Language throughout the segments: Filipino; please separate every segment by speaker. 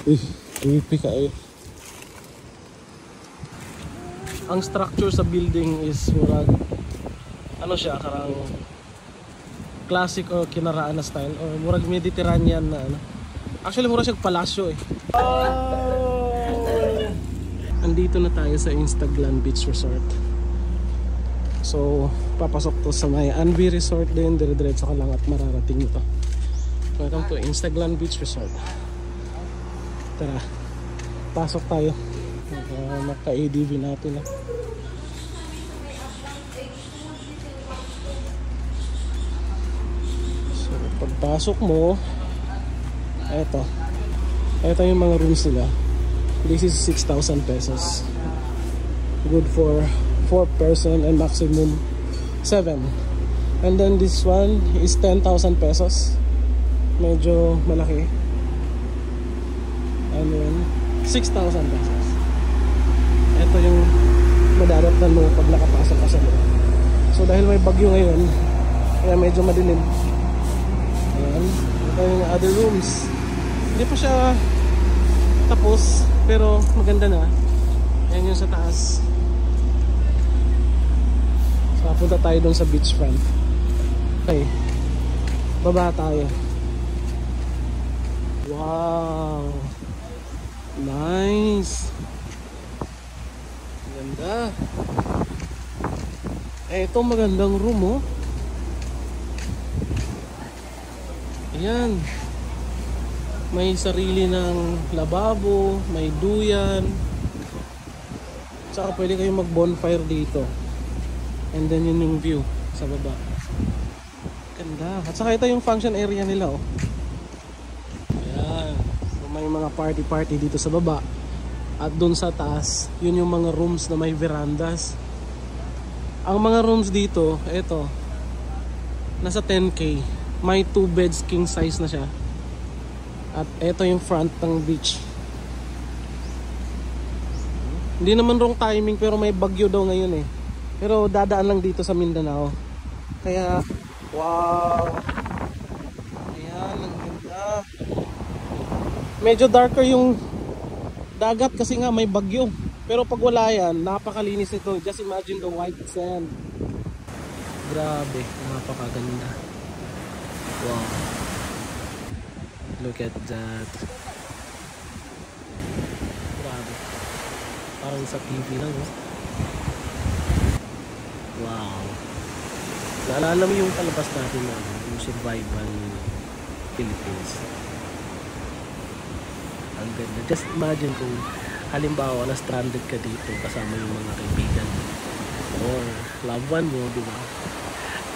Speaker 1: Uy, creepy ka eh. Ang structure sa building is murag ano siya, karang classic o kinaraan na style or murag Mediterranean na ano. Actually murag siya palasyo eh. Andito na tayo sa Instaglan Beach Resort. So papasok to sa may Anvi Resort din, dire-diretso ka lang at mararating mo to. Welcome to Instaglan Beach Resort. Tara, pasok tayo. Maka-ADV natin ah. So pagpasok mo, eto yung mga rooms nila. This is 6,000 pesos. Good for 4 person and maximum 7. And then this one is 10,000 pesos. Medyo malaki. And then 6,000 pesos. Ito yung madaraptan mo pag nakapasok ka sa loob. So dahil may bagyo ngayon, kaya medyo madilim. Ayan. Ito yung other rooms. Hindi pa siya tapos, pero maganda na. Ayan yung sa taas. So punta tayo dun sa beachfront. Okay, baba tayo. Wow, nice. Ganda. Ito magandang room oh. Ayan. May sarili ng lababo, may duyan. Saka pwede kayong mag bonfire dito. And then yun yung view sa baba. Ganda. At saka ito yung function area nila oh. Ayan. So, may mga party dito sa baba. At dun sa taas, yun yung mga rooms na may verandas. Ang mga rooms dito, ito, nasa 10K. May 2 beds, king size na siya. At ito yung front ng beach. Hindi naman wrong timing pero may bagyo daw ngayon eh. Pero dadaan lang dito sa Mindanao. Kaya, wow! Ayan, ang ganda. Medyo darker yung dagat kasi nga may bagyo. Pero pag wala yan, napakalinis ito. Just imagine the white sand. Grabe, napakaganda. Wow. Look at that. Grabe. Parang sa TV lang, oh. Wow. Naalala mo yung palabas natin na yung Survival Philippines. Ang ganda. Just imagine kung halimbawa na stranded ka dito kasama yung mga kaibigan or loved one mo, di ba?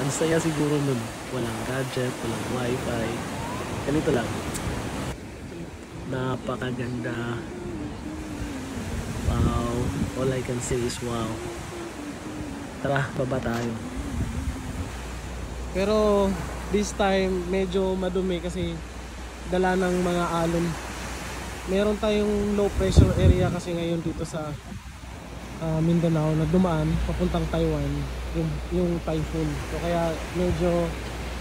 Speaker 1: Ang saya siguro nun. Walang gadget, walang wifi. Ganito lang. Napakaganda. Wow. All I can say is wow. Tara, baba tayo. Pero this time medyo madumi kasi dala ng mga alon. Meron tayong low pressure area kasi ngayon dito sa Mindanao na dumaan papuntang Taiwan yung typhoon. So kaya medyo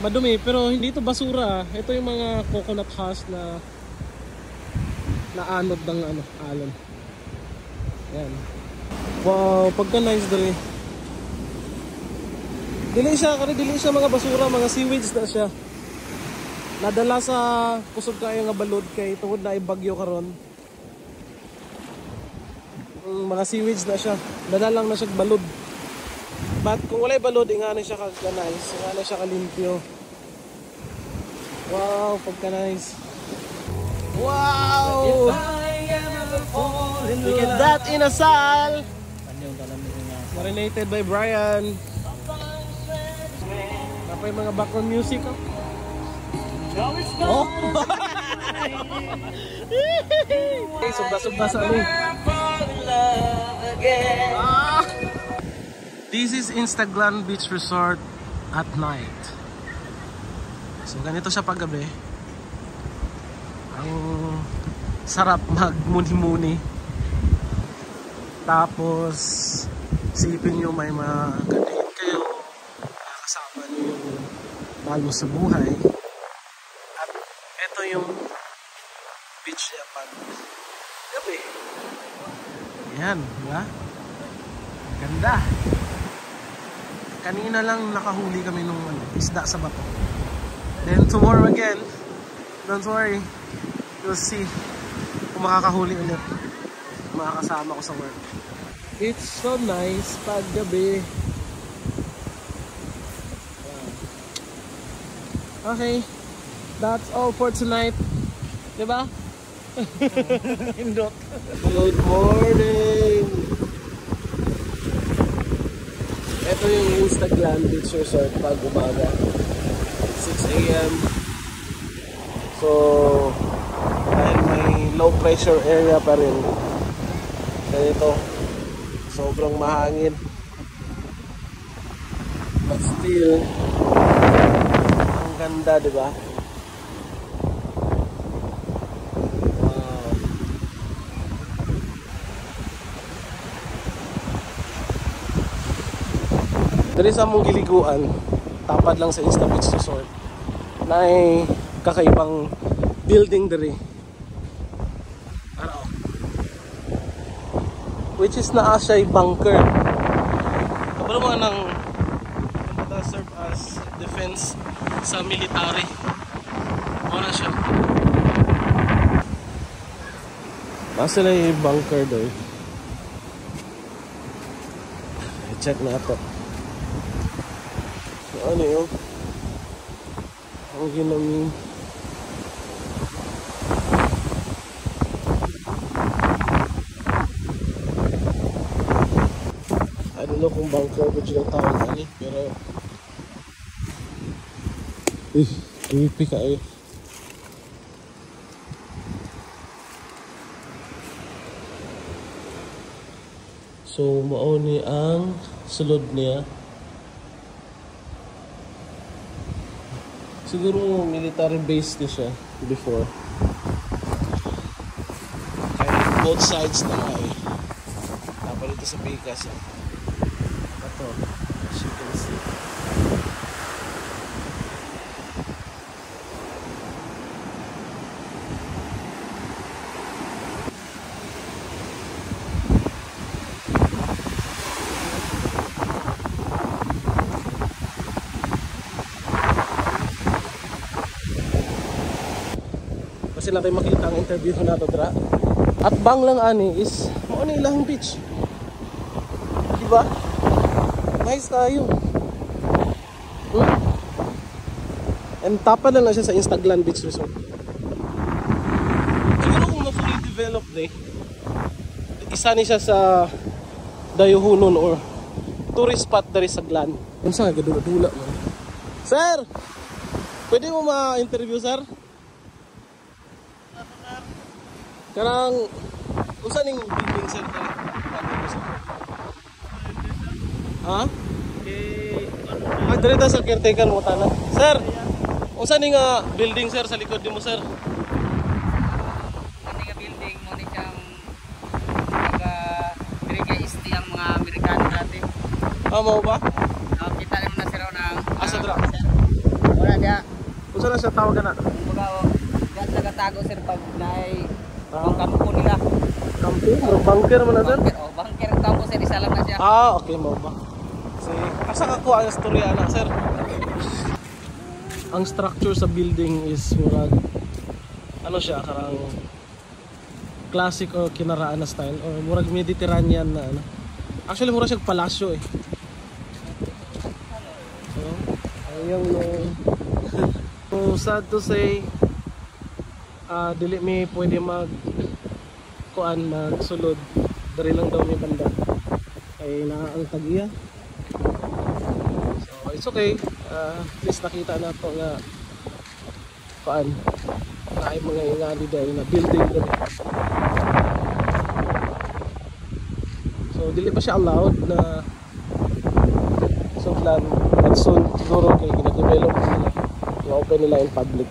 Speaker 1: madumi pero hindi ito basura. Ito yung mga coconut husk na naanod ng alon. Yan. Wow, pagka nice dali. Dili siya mga basura, mga seaweeds na siya. Nadala sa kusog kayo nga balod kay tungod na ibagyo karon. Mga seaweeds na siya. Dala lang na siya balod. But kung walay balod, ingana siya ka-nice, ingana siya ka-limpyo. Wow, pagka-nice. Wow! Look at that, inasal! Marinated by Brian. Napay mga background music oh. Oh. Hey, sumba-sumba sa amin. This is Instaglan Beach Resort at night. So ganito siya paggabi. Ang sarap magmuni-muni. Tapos isipin nyo may mga kadate kayo, kasama nyo yung mahal mo sa buhay. At ito yung Beach Japan. Gabi. Ayan, diba? Ganda. Kanina lang nakahuli kami nung isda sa bato. Then tomorrow again, don't worry, you'll see kung makakahuli ulit. Makakasama ko sa work. It's so nice pag gabi. Okay, that's all for tonight. Diba? Indot. Good morning! Ito yung Instagram Beach Resort pag umaga. 6 AM. So, dahil may low pressure area pa rin. Kaya ito, sobrang mahangin. But still, ang ganda, diba? Dari sa mong giliguan, tapad lang sa Insta Beach Resort na ay kakaibang building dari. Ano? Which is naa siya'y bunker. Kabalo mga nang serve as defense sa military. Wala siya. Nasa na yung bunker doon. I-check na ito. Ano yun? Ang ginaming I don't know kung bunker ba dyan ang tawag ani, pero creepy ka eh. So mauni ang sulod niya. Siguro military base na siya before. Kaya both sides na nga eh. Tapos dito sa Picas eh. Ito, as you can see. Kasi natin makita ang interview ko na ito dra. At bang lang ani is ano ilang beach, diba? Nice tayo. And tapan na lang siya sa Instagram Beach Resort. Siguro kung ma-fully developed eh, isa ni siya sa dayuhunon or tourist spot dari sa Glan. Kung saan gadula-dula man. Sir! Pwede mo ma-interview, sir? Karang usa ning building sir tali. Ha? Dire ta sa caretaker mo tanan. Sir, usa ning building sir sa likod nimo sir?
Speaker 2: Ani nga building mo ni siyang dire kay isti ang mga Amerikano dati.
Speaker 1: Mao ba?
Speaker 2: Kita naman na sila ng
Speaker 1: asa dra?
Speaker 2: Wala dia.
Speaker 1: Usa na siya tawag na?
Speaker 2: Kumbaga diyan nagatago sir pag naay ang kampo nila.
Speaker 1: Kampo? Bunker man na sir?
Speaker 2: Bunker ang kampo sir, isa lang na siya.
Speaker 1: Okay mo ba? Kasi asa ka ko ang istorya na sir? Ang structure sa building is murag ano siya, karang classic or kinaraan na style or murag Mediterranean na ano. Actually murag siya palasyo eh. So, ayun so sad to say dili mi pwede mag magsulod dari lang daw may banda ay ang tag-iya. So it's okay, at least nakita na to nga na ay mga ingali dahil na building dali. So dili pa siya allowed na sudlan at soon siguro kay gina-develop nila i-open nila in public.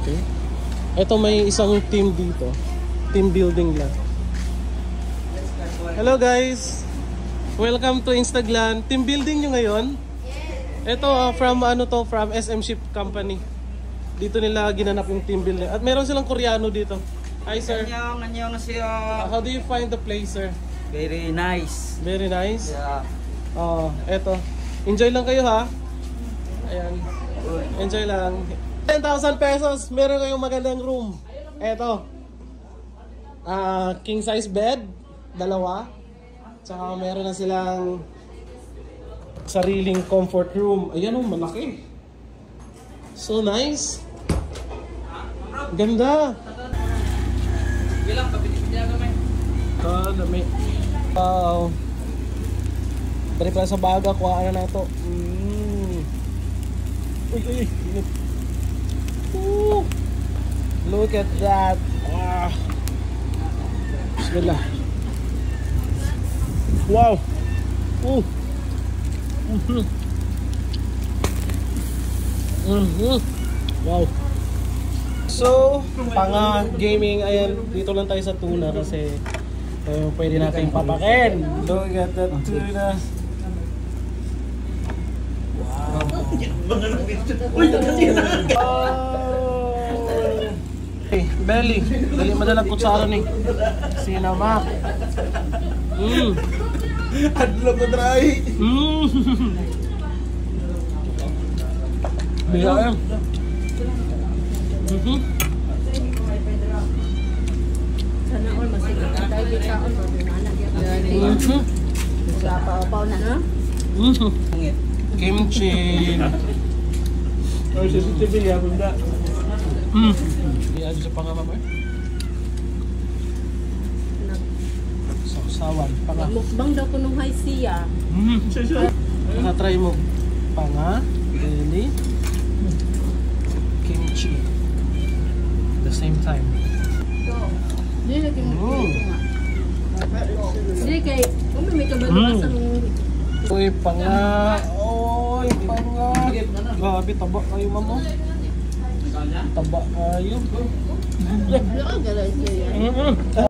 Speaker 1: Okay. Ito may isang team dito. Team building lang. Hello guys! Welcome to Instagram. Team building nyo ngayon? Yes. Ito from from SM Ship Company. Dito nila ginanap yung team building. At meron silang Koreano dito. Hi sir.
Speaker 2: Annyeonghaseyo.
Speaker 1: How do you find the place, sir?
Speaker 2: Very nice.
Speaker 1: Very nice.
Speaker 2: Yeah.
Speaker 1: Oh, eto. Enjoy lang kayo ha. Ayan. Enjoy lang. 10,000 pesos. Meron kayong magandang room. Eto. King size bed. Dalawa. Tsaka meron na silang sariling comfort room. Ayan oh, malaki. So nice. Ganda.
Speaker 2: Bilang kapitid kami.
Speaker 1: Dami. Wow. Dari pala sa baga, kuhaan na ito. Uy, uy, init. Ooh. Look at that. Ah. Bismillah. Wow. Ooh. Wow. So, panga gaming, ayan, dito lang tayo sa tuna kasi pwede natin papakin. Look at that tuna. Wow. Hey, belly. Dali madalang kutsara ni. Sinamak.
Speaker 3: Adlo ko dry.
Speaker 1: Bila yan.
Speaker 4: Sana all masigit ka tayo dito on sa pa na no.
Speaker 1: Kimchi.
Speaker 3: Or CCTV ya bunda.
Speaker 1: Di ada sa pangama mo. Sausawan, panga.
Speaker 4: Mukbang daw ko nung high siya.
Speaker 1: Try mo. Panga, belly, kimchi. At the same time.
Speaker 4: Dili lagi mo. Dili kay kung may kabalusan
Speaker 1: Uy, panga. Oy, panga. Grabe, taba kayo, mamo. Taba kayo.
Speaker 4: Wala ka galay siya.